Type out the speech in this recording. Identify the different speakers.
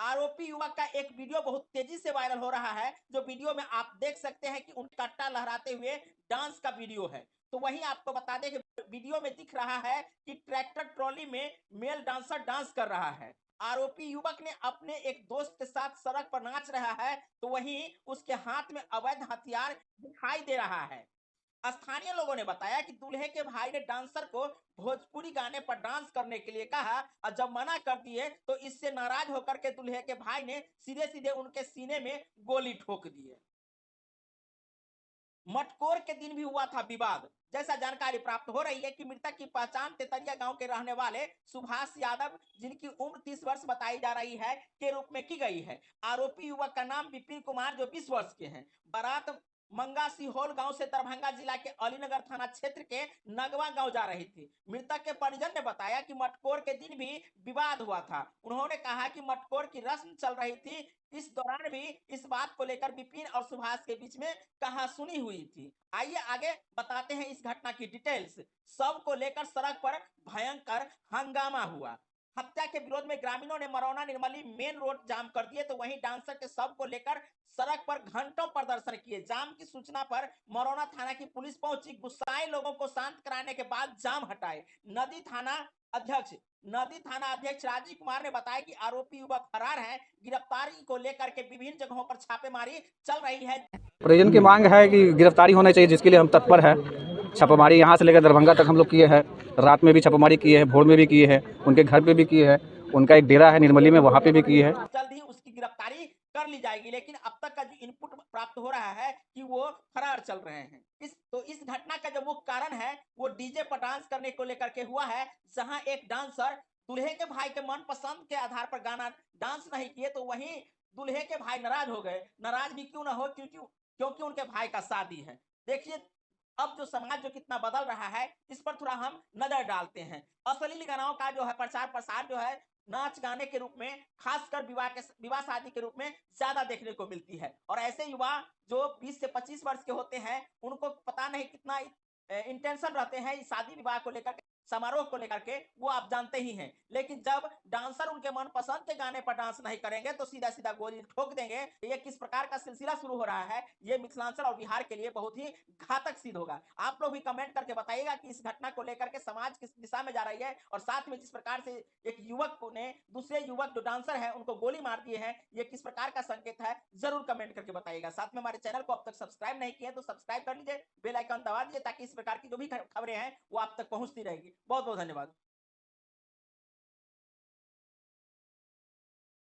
Speaker 1: आरोपी युवक का एक वीडियो बहुत तेजी से वायरल हो रहा है, जो वीडियो में आप देख सकते हैं कि उन कट्टा लहराते हुए डांस का वीडियो है। तो वहीं आपको बता दें कि वीडियो में दिख रहा है कि ट्रैक्टर ट्रॉली में मेल डांसर डांस कर रहा है। आरोपी युवक ने अपने एक दोस्त के साथ सड़क पर नाच रहा है, तो वहीं उसके हाथ में अवैध हथियार दिखाई दे रहा है। स्थानीय लोगों ने बताया कि दूल्हे के भाई ने डांसर को भोजपुरी गाने पर डांस करने के लिए कहा और जब मना कर दिए तो इससे नाराज होकर के दूल्हे के भाई ने सीधे सीधे उनके सीने में गोली ठोक दी है। मटकोर के दिन भी हुआ था विवाद। जैसा जानकारी प्राप्त हो रही है कि मृतक की पहचान तेतरिया गांव के रहने वाले सुभाष यादव, जिनकी उम्र 30 वर्ष बताई जा रही है, के रूप में की गई है। आरोपी युवक का नाम विपिन कुमार, जो 20 वर्ष के हैं। बारात मंगा सिहोल गांव से दरभंगा जिला के अलीनगर थाना क्षेत्र के नगवा गांव जा रही थी। मृतक के परिजन ने बताया कि मटकोर के दिन भी विवाद हुआ था। उन्होंने कहा कि मटकोर की रस्म चल रही थी, इस दौरान भी इस बात को लेकर विपिन और सुभाष के बीच में कहासुनी हुई थी। आइए आगे बताते हैं इस घटना की डिटेल्स। सब को लेकर सड़क पर भयंकर हंगामा हुआ। हत्या के विरोध में ग्रामीणों ने मरौना निर्मली मेन रोड जाम कर दिए, तो वहीं डांसर के शव को लेकर सड़क पर घंटों प्रदर्शन किए। जाम की सूचना पर मरौना थाना की पुलिस पहुंची। गुस्साए लोगों को शांत कराने के बाद जाम हटाए। अध्यक्ष नदी थाना अध्यक्ष राजीव कुमार ने बताया कि आरोपी युवक फरार है। गिरफ्तारी को लेकर के विभिन्न जगहों पर छापेमारी चल रही है।
Speaker 2: परिजन की मांग है कि गिरफ्तारी होना चाहिए, जिसके लिए हम तत्पर हैं। छापेमारी यहाँ से लेकर दरभंगा तक हम लोग किए हैं। रात में भी छापेमारी किए हैं, भोर में भी किए हैं, उनके घर पे भी किए हैं, उनका एक डेरा है निर्मली में, वहाँ पे भी किए हैं।
Speaker 1: जल्द ही उसकी गिरफ्तारी कर ली जाएगी, लेकिन अब तक का जो इनपुट प्राप्त हो रहा है कि वो फरार चल रहे हैं। इस घटना का जो मुख्य कारण है वो डीजे पर डांस करने को लेकर के हुआ है, जहां एक डांसर दूल्हे के भाई के मन पसंद के आधार पर गाना डांस नहीं किए, तो वहीं दूल्हे के भाई नाराज हो गए। नाराज भी क्यों ना हो, क्योंकि उनके भाई का शादी है। देखिए अब जो समाज जो कितना बदल रहा है, इस पर थोड़ा हम नजर डालते हैं। अश्लील गानों का जो है प्रचार प्रसार जो है नाच गाने के रूप में, खासकर विवाह शादी के रूप में ज्यादा देखने को मिलती है। और ऐसे युवा जो 20 से 25 वर्ष के होते हैं, उनको पता नहीं कितना इंटेंशन रहते हैं इस शादी विवाह को लेकर के, समारोह को लेकर के, वो आप जानते ही हैं। लेकिन जब डांसर उनके मन पसंद के गाने पर डांस नहीं करेंगे तो सीधा सीधा गोली ठोक देंगे। ये किस प्रकार का सिलसिला शुरू हो रहा है, ये मिथिलांचल और बिहार के लिए बहुत ही घातक सिद्ध होगा। आप लोग भी कमेंट करके बताइएगा कि इस घटना को लेकर के समाज किस दिशा में जा रही है, और साथ में जिस प्रकार से एक युवक ने दूसरे युवक जो डांसर है उनको गोली मार दिए हैं, ये किस प्रकार का संकेत है, जरूर कमेंट करके बताइएगा। साथ में हमारे चैनल को अब तक सब्सक्राइब नहीं किया तो सब्सक्राइब कर लीजिए, बेल आइकन दबा दीजिए, ताकि इस प्रकार की जो भी खबरें हैं वो आप तक पहुंचती रहेगी। बहुत बहुत धन्यवाद।